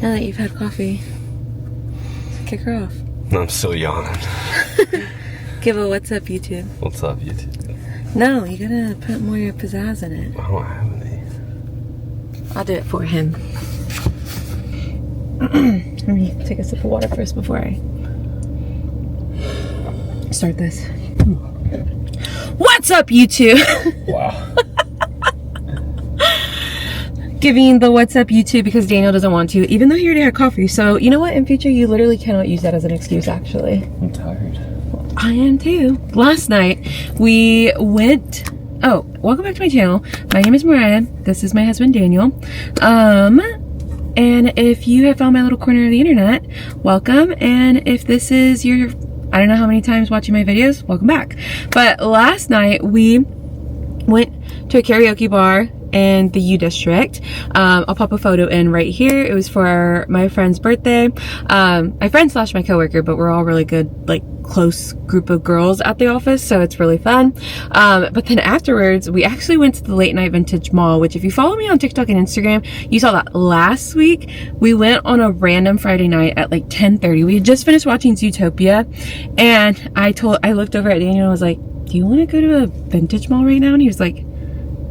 Now that you've had coffee, kick her off. I'm still yawning. Give a what's up, YouTube. What's up, YouTube? No, you gotta put more of your pizzazz in it. I don't have any. I'll do it for him. Let me take a sip of water first before I start this. What's up, YouTube? Wow. Giving the what's up, YouTube, because Daniel doesn't want to, even though he already had coffee. So, you know what? In future, you literally cannot use that as an excuse, actually. I'm tired. I am too. Last night, we went... Oh, welcome back to my channel. My name is Mariah. This is my husband, Daniel. And if you have found my little corner of the internet, welcome. And if this is your... I don't know how many times watching my videos, welcome back. But last night, we went to a karaoke bar in the U District. I'll pop a photo in right here. It was for my friend's birthday. My friend slash my coworker, but we're all really good, like close group of girls at the office, so it's really fun. But then afterwards, we actually went to the late night vintage mall, which if you follow me on TikTok and Instagram, you saw that last week. We went on a random Friday night at like 10:30. We had just finished watching Zootopia, and I looked over at Daniel and I was like, do you want to go to a vintage mall right now? And he was like,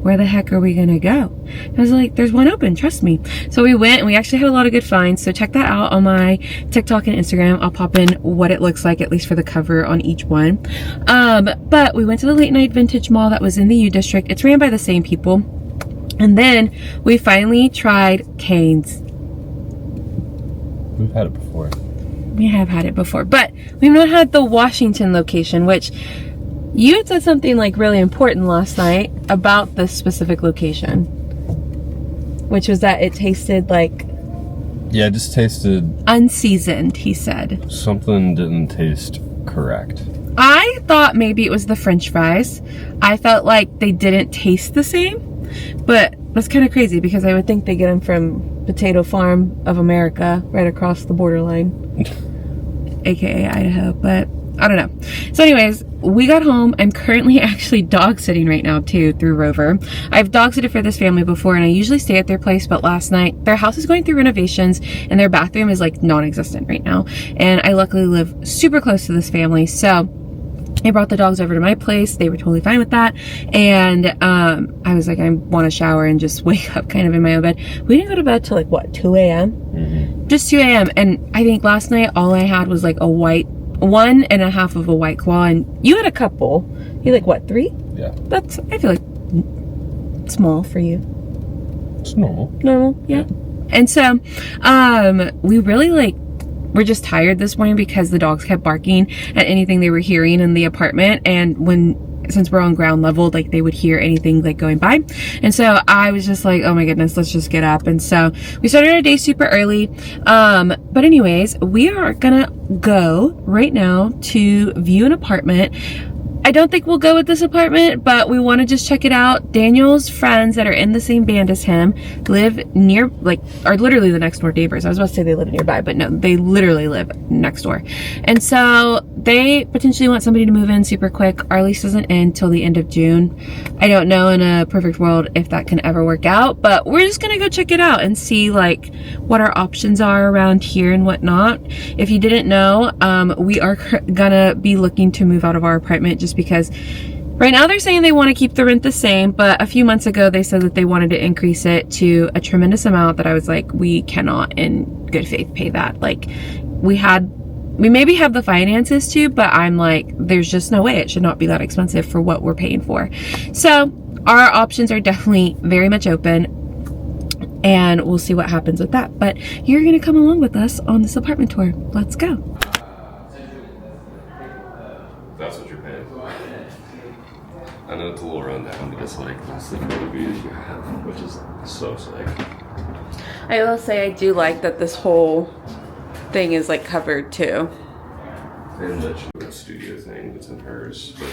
where the heck are we gonna go? I was like, there's one open, trust me. So we went and we actually had a lot of good finds. So check that out on my TikTok and Instagram. I'll pop in what it looks like, at least for the cover on each one. But we went to the late night vintage mall that was in the U District. It's ran by the same people. And then we finally tried Cane's. We've had it before. We have had it before, but we've not had the Washington location, which you had said something like really important last night about this specific location, which was that it tasted like... Yeah, it just tasted... unseasoned, he said. Something didn't taste correct. I thought maybe it was the French fries. I felt like they didn't taste the same, but that's kind of crazy because I would think they get them from Potato Farm of America right across the borderline, aka Idaho, but I don't know. So anyways, we got home. I'm currently actually dog sitting right now too through Rover. I've dog sitted for this family before and I usually stay at their place, but last night their house is going through renovations and their bathroom is like non-existent right now. And I luckily live super close to this family, so I brought the dogs over to my place. They were totally fine with that. And I was like, I want to shower and just wake up kind of in my own bed. We didn't go to bed till like what, 2 a.m.? Mm-hmm. Just 2 a.m. And I think last night all I had was like a white 1.5 of a White Claw, and you had a couple. You like what, 3? Yeah. That's, I feel like small for you. It's normal. Normal, yeah. And so, we really we're just tired this morning because the dogs kept barking at anything they were hearing in the apartment, and since we're on ground level, like they would hear anything like going by. And so I was just like, oh my goodness, let's just get up. And so we started our day super early. But anyways, we are gonna go right now to view an apartment. I don't think we'll go with this apartment, but we want to just check it out. Daniel's friends that are in the same band as him live near, are literally the next door neighbors. I was about to say they live nearby, but no, they literally live next door. And so they potentially want somebody to move in super quick. Our lease doesn't end till the end of June. I don't know in a perfect world if that can ever work out, but we're just gonna go check it out and see what our options are around here and whatnot. If you didn't know, we are gonna be looking to move out of our apartment just because right now they're saying they want to keep the rent the same, but a few months ago they said that they wanted to increase it to a tremendous amount that I was like, we cannot in good faith pay that. We maybe have the finances to, but I'm like, there's just no way. It should not be that expensive for what we're paying for. So our options are definitely very much open, and we'll see what happens with that. But you're gonna come along with us on this apartment tour. Let's go. That's what you're paying. I know it's a little rundown, but it's like that's the kind of view you have, which is so sick. I will say I do like that this whole thing is covered too. And the studio thing that's in hers, but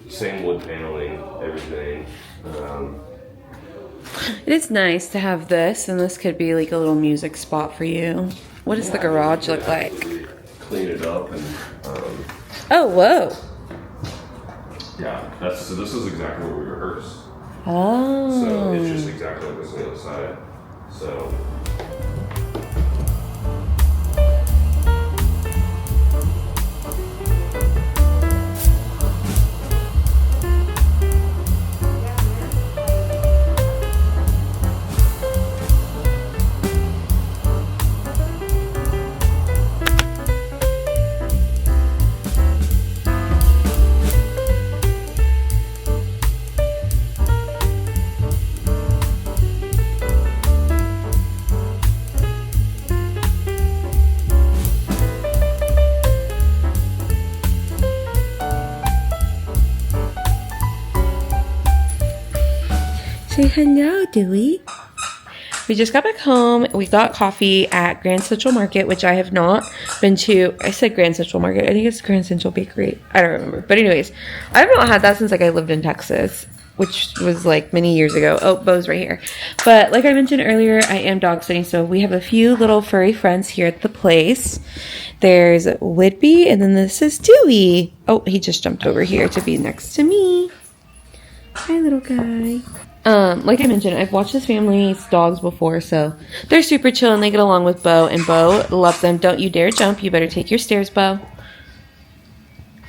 it's same wood paneling, everything. It is nice to have this, and this could be like a little music spot for you. What does the garage look like? Clean it up and. Oh, whoa. Yeah, this is exactly where we rehearse. Oh. So it's just exactly like this on the other side. So hello, Dewey. We just got back home. We got coffee at Grand Central Market, which I have not been to. I said Grand Central Market. I think it's Grand Central Bakery. I don't remember. But anyways, I have not had that since like I lived in Texas, which was like many years ago. Oh, Beau's right here. But like I mentioned earlier, I am dog sitting, so we have a few little furry friends here at the place. There's Whitby, and then this is Dewey. Oh, he just jumped over here to be next to me. Hi, little guy. Like I mentioned, I've watched this family's dogs before, so they're super chill and they get along with Beau, and Beau loves them. Don't you dare jump. You better take your stairs, Beau.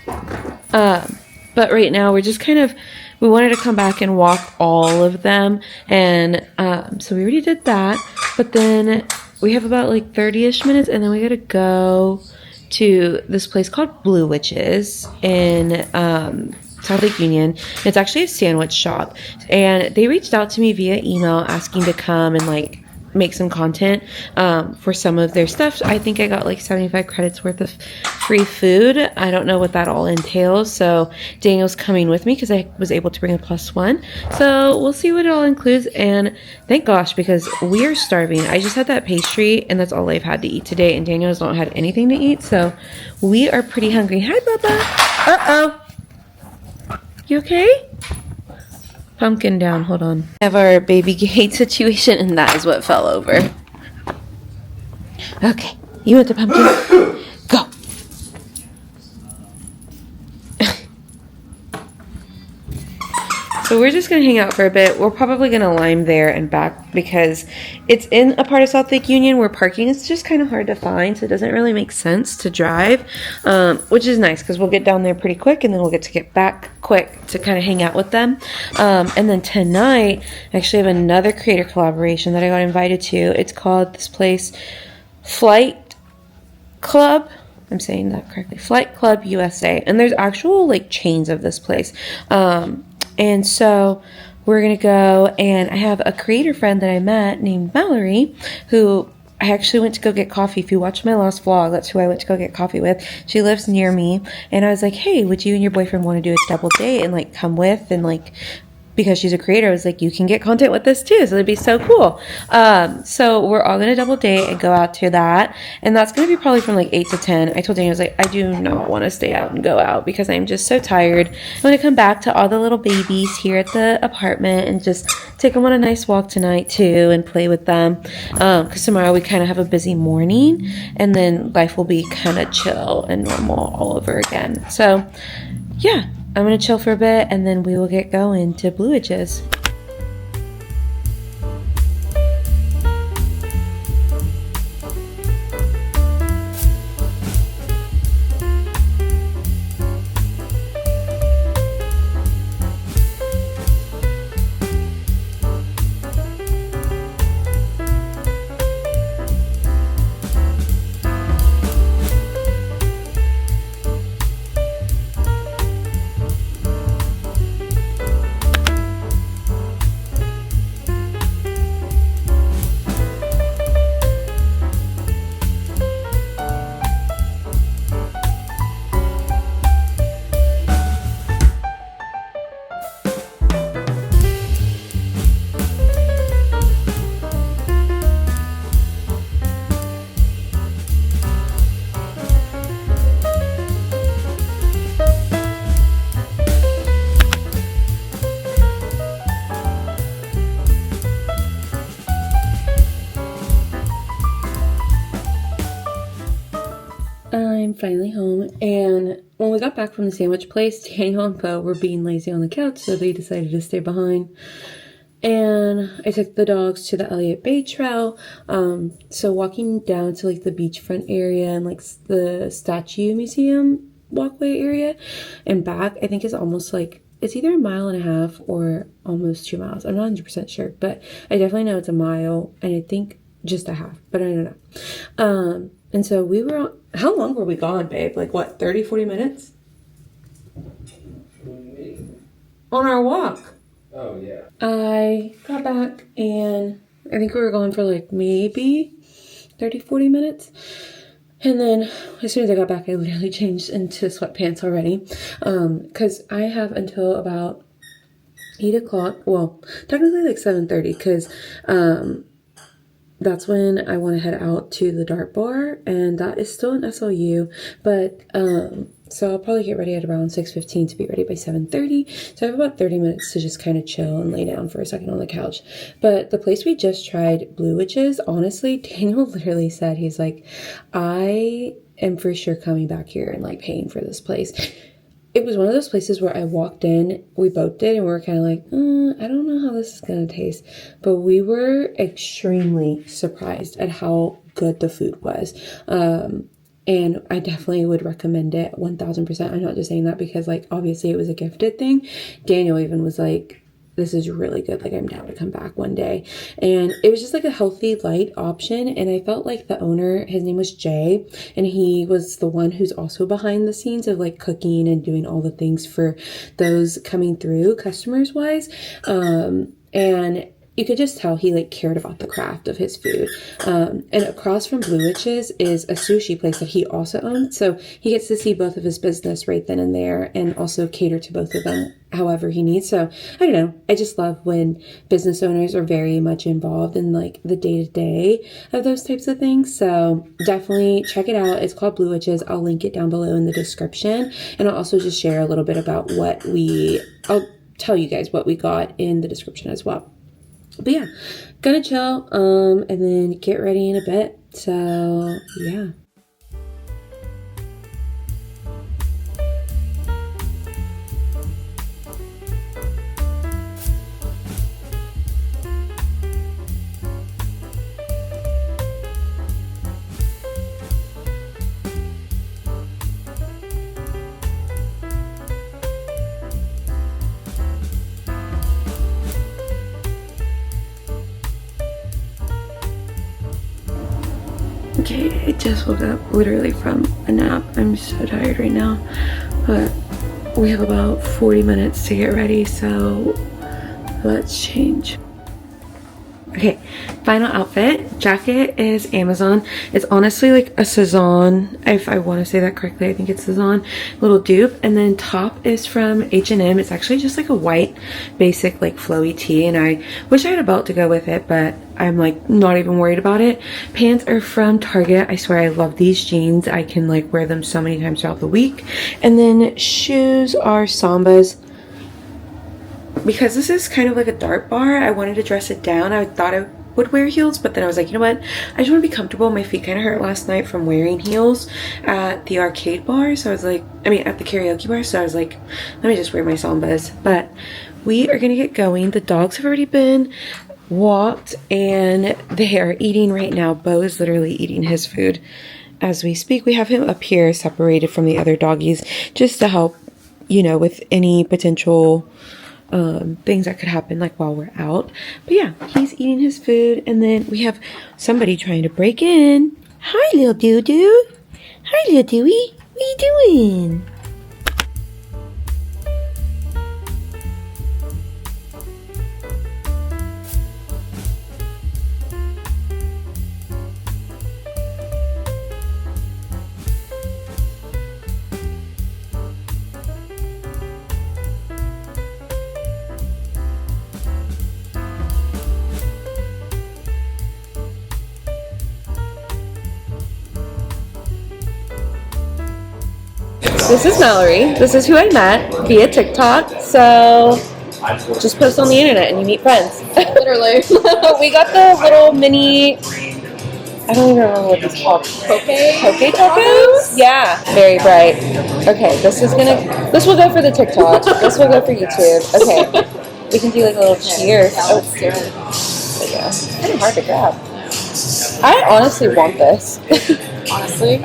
But right now we're just kind of, we wanted to come back and walk all of them, and so we already did that, but then we have about like 30-ish minutes, and then we gotta go to this place called Bleuwiches in South Lake Union. It's actually a sandwich shop, and they reached out to me via email asking to come and like make some content for some of their stuff. I think I got like 75 credits worth of free food. I don't know what that all entails, so Daniel's coming with me because I was able to bring a +1, so we'll see what it all includes. And thank gosh, because we are starving. I just had that pastry and that's all I've had to eat today, and Daniel has not had anything to eat, so we are pretty hungry. Hi, Bubba. Uh-oh. You okay? Pumpkin down, hold on. We have our baby gate situation, and that is what fell over. Okay, you want the pumpkin? Go. So we're just gonna hang out for a bit. We're probably gonna lime there and back because it's in a part of South Lake Union where parking is just kind of hard to find, so it doesn't really make sense to drive, which is nice because we'll get down there pretty quick, and then we'll get back quick to kind of hang out with them. And then tonight, I actually have another creator collaboration that I got invited to. It's called this place Flight Club. I'm saying that correctly. Flight Club USA, and there's actual like chains of this place. And so we're going to go, and I have a creator friend that I met named Mallory, who I actually went to go get coffee. If you watch my last vlog, that's who I went to go get coffee with. She lives near me, and I was like, hey, would you and your boyfriend want to do a double date and like come with, and like, because she's a creator, I was like, you can get content with this too, so it'd be so cool. So we're all gonna double date and go out to that, and that's gonna be probably from like 8 to 10. I told Daniel, I was like, I do not want to stay out and go out because I'm just so tired. I want to come back to all the little babies here at the apartment and just take them on a nice walk tonight too and play with them, because tomorrow we kind of have a busy morning, and then life will be kind of chill and normal all over again. So yeah, I'm going to chill for a bit, and then we will get going to Bleuwiches. I'm finally home, and when we got back from the sandwich place, Daniel and Beau were being lazy on the couch, so they decided to stay behind. And I took the dogs to the Elliott Bay Trail. So walking down to like the beachfront area and like the statue museum walkway area and back, I think is almost like, it's either 1.5 miles or almost 2 miles. I'm not 100% sure, but I definitely know it's 1 mile, and I think just a half, but I don't know. And so we were on, how long were we gone, babe? Like what, 30, 40 minutes? On our walk. Oh, yeah. I got back, and I think we were gone for like maybe 30, 40 minutes. And then as soon as I got back, I literally changed into sweatpants already. Because I have until about 8 o'clock. Well, technically like 7:30 because that's when I want to head out to the dart bar, and that is still in SLU. But so I'll probably get ready at around 6:15 to be ready by 7:30. So I have about 30 minutes to just kind of chill and lay down for a second on the couch. But the place we just tried, Bleuwiches, honestly, Daniel literally said, he's like, I am for sure coming back here and like paying for this place. It was one of those places where I walked in, we both did, and we were kind of like, I don't know how this is going to taste. But we were extremely surprised at how good the food was. And I definitely would recommend it 1000%. I'm not just saying that because, like, obviously it was a gifted thing. Daniel even was like, this is really good. Like, I'm down to come back one day. And it was just like a healthy, light option. And I felt like the owner, his name was Jay, and he was the one who's also behind the scenes of like cooking and doing all the things for those coming through customers wise. And you could just tell he like cared about the craft of his food. And across from Bleuwiches is a sushi place that he also owns. So he gets to see both of his business right then and there and also cater to both of them however he needs. So I don't know. I just love when business owners are very much involved in like the day-to-day of those types of things. So definitely check it out. It's called Bleuwiches. I'll link it down below in the description. And I'll also just share a little bit about I'll tell you guys what we got in the description as well. But yeah, gonna chill, and then get ready in a bit. So yeah. Okay, I just woke up literally from a nap. I'm so tired right now, but we have about 40 minutes to get ready, so let's change. Okay, final outfit. Jacket is Amazon. It's honestly like a Cezanne, if I want to say that correctly. I think it's Cezanne, little dupe. And then top is from H&M. It's actually just like a white basic like flowy tee, and I wish I had a belt to go with it, but I'm like not even worried about it. Pants are from Target. I swear I love these jeans. I can like wear them so many times throughout the week. And then shoes are Sambas. Because this is kind of like a dart bar, I wanted to dress it down. I thought I would wear heels, but then I was like, you know what? I just want to be comfortable. My feet kind of hurt last night from wearing heels at the arcade bar. So I was like, at the karaoke bar. So I was like, let me just wear my Sambas. But we are going to get going. The dogs have already been walked and they are eating right now. Beau is literally eating his food as we speak. We have him up here separated from the other doggies just to help, with any potential things that could happen like while we're out. But yeah, he's eating his food, and then we have somebody trying to break in. Hi, little doo-doo. Hi, little dooey. What are you doing? This is Mallory. This is who I met via TikTok. So just post on the internet and you meet friends. Literally. We got the little mini, I don't even remember what this is called. Poke tacos? Yeah. Very bright. Okay, this will go for the TikTok. This will go for YouTube. Okay. We can do like a little cheers. Oh, it's doing. Yeah. It's kind of hard to grab. I honestly want this. Honestly.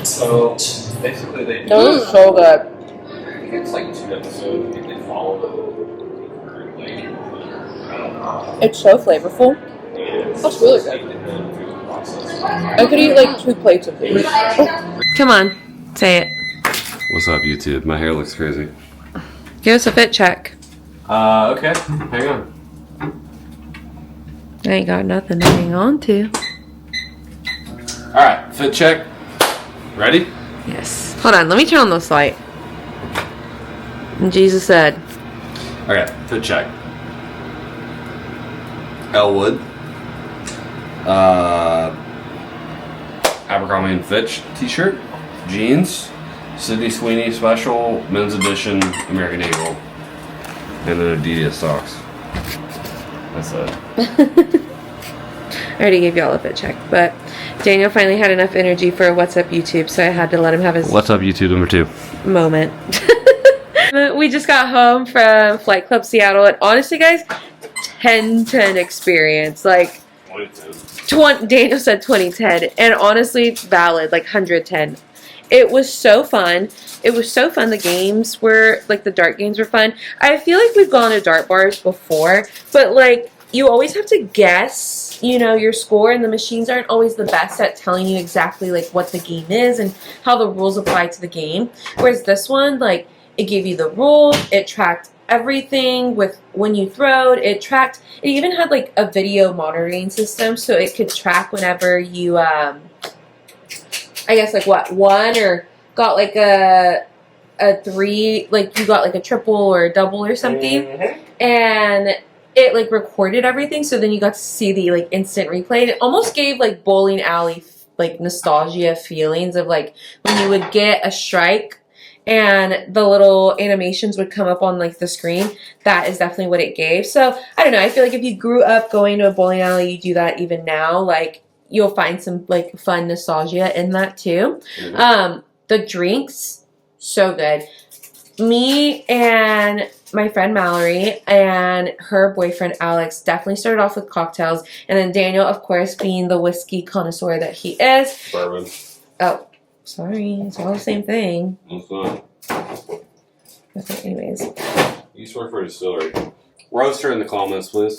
So basically, they those are so good. I think it's like 2 episodes. If they follow the like, I don't know. It's so flavorful. That's really good. I could eat like 2 plates of these. Come on, say it. What's up, YouTube? My hair looks crazy. Give us a fit check. Okay. Hang on. I ain't got nothing to hang on to. Alright, fit check. Ready? Yes. Hold on, let me turn on this light. And Jesus said. Okay, fit check. Elwood. Abercrombie and Fitch t-shirt. Jeans. Sydney Sweeney special. Men's edition. American Eagle. And then Adidas socks. That's it. I already gave y'all a fit check, but Daniel finally had enough energy for What's Up YouTube, so I had to let him have his What's Up YouTube number 2 moment. We just got home from Flight Club Seattle, and honestly, guys, 10-10 experience. Like, 2010. Daniel said 2010, and honestly, it's valid, like 110. It was so fun. It was so fun. The games were, like, the dart games were fun. I feel like we've gone to dart bars before, but, like, you always have to guess, you know, your score, and the machines aren't always the best at telling you exactly, like, what the game is and how the rules apply to the game. Whereas this one, like, it gave you the rules, it tracked everything with when you throwed, it even had, like, a video monitoring system, so it could track whenever you, I guess, like, what, won or got, like, a 3, like, you got, like, a triple or a double or something, and it, like, recorded everything, so then you got to see the, like, instant replay. And it almost gave, like, bowling alley, like, nostalgia feelings of, like, when you would get a strike and the little animations would come up on, like, the screen. That is definitely what it gave. So, I don't know, I feel like if you grew up going to a bowling alley, you do that even now, like, you'll find some, like, fun nostalgia in that, too. The drinks, so good. Me and my friend Mallory and her boyfriend Alex definitely started off with cocktails, and then Daniel, of course, being the whiskey connoisseur that he is. Bourbon. Oh, sorry, it's all the same thing. It's not. Okay, anyways. You swear for a distillery. Roast her in the comments, please.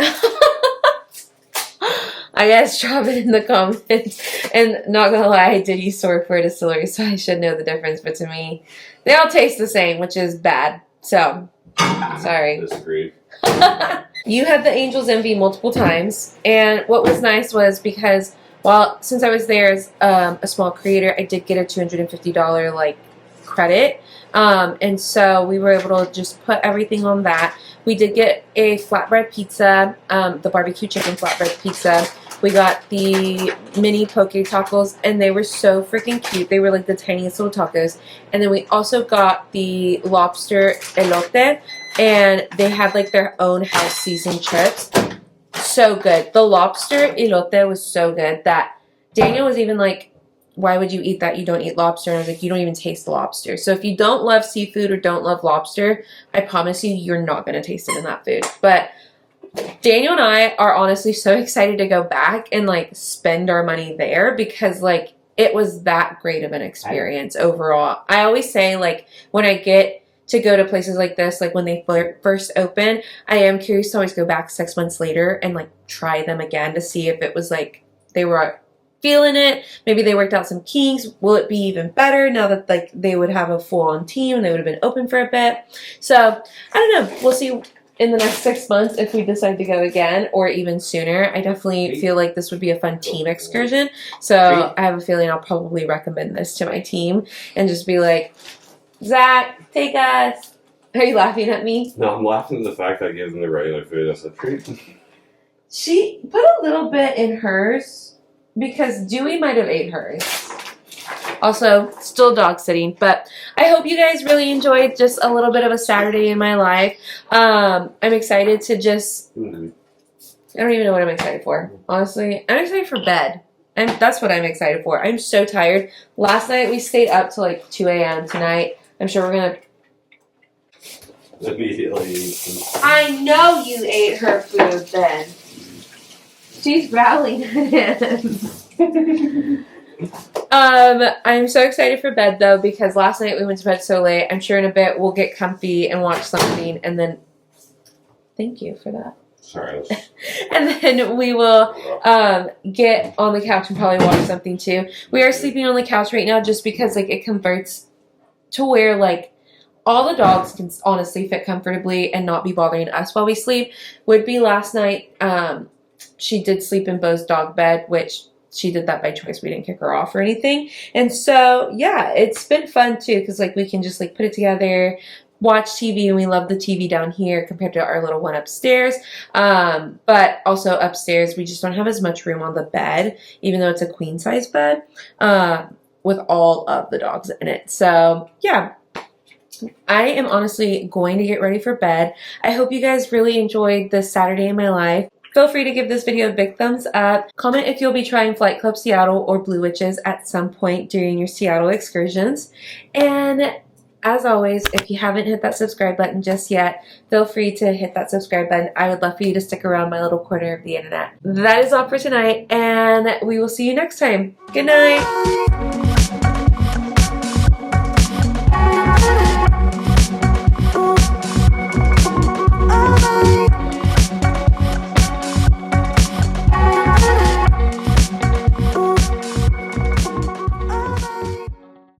I guess drop it in the comments. And not gonna lie, I did use sword for a distillery, so I should know the difference. But to me, they all taste the same, which is bad. So, sorry. Disagree. You had the Angels Envy multiple times, and what was nice was because, since I was there as a small creator, I did get a $250 like credit, and so we were able to just put everything on that. We did get a flatbread pizza, the barbecue chicken flatbread pizza. We got the mini poke tacos, and they were so freaking cute. They were like the tiniest little tacos. And then we also got the lobster elote, and they had like their own house seasoned chips. So good. The lobster elote was so good that Daniel was even like, why would you eat that? You don't eat lobster. And I was like, you don't even taste the lobster. So if you don't love seafood or don't love lobster, I promise you, you're not going to taste it in that food. But Daniel and I are honestly so excited to go back and like spend our money there because like it was that great of an experience overall. I always say like when I get to go to places like this, like when they first open, I am curious to always go back 6 months later and like try them again to see if it was like they were feeling it. Maybe they worked out some kinks. Will it be even better now that like they would have a full-on team and they would have been open for a bit? So I don't know. We'll see in the next 6 months if we decide to go again or even sooner. I definitely feel like this would be a fun team excursion. So I have a feeling I'll probably recommend this to my team and just be like, Zach, take us. Are you laughing at me? No, I'm laughing at the fact that I gave them the regular food as a treat. She put a little bit in hers because Dewey might have ate hers. Also, still dog sitting, but I hope you guys really enjoyed just a little bit of a Saturday in my life. I'm excited to just, I don't even know what I'm excited for. Honestly, I'm excited for bed. And that's what I'm excited for. I'm so tired. Last night we stayed up till like 2 a.m. Tonight, I'm sure we're going to immediately. I know you ate her food then. She's growling at him. I'm so excited for bed though because last night we went to bed so late. I'm sure in a bit we'll get comfy and watch something and then thank you for that. Sorry. And then we will get on the couch and probably watch something too. We are sleeping on the couch right now just because like it converts to where like all the dogs can honestly fit comfortably and not be bothering us while we sleep. Would be last night. She did sleep in Beau's dog bed, which she did that by choice. We didn't kick her off or anything. And so, yeah, it's been fun too because like we can just like put it together, watch TV, and we love the TV down here compared to our little one upstairs. But also upstairs, we just don't have as much room on the bed, even though it's a queen size bed, with all of the dogs in it. So yeah, I am honestly going to get ready for bed. I hope you guys really enjoyed this Saturday in my life. Feel free to give this video a big thumbs up. Comment if you'll be trying Flight Club Seattle or Bleuwiches at some point during your Seattle excursions. And as always, if you haven't hit that subscribe button just yet, feel free to hit that subscribe button. I would love for you to stick around my little corner of the internet. That is all for tonight, and we will see you next time. Good night.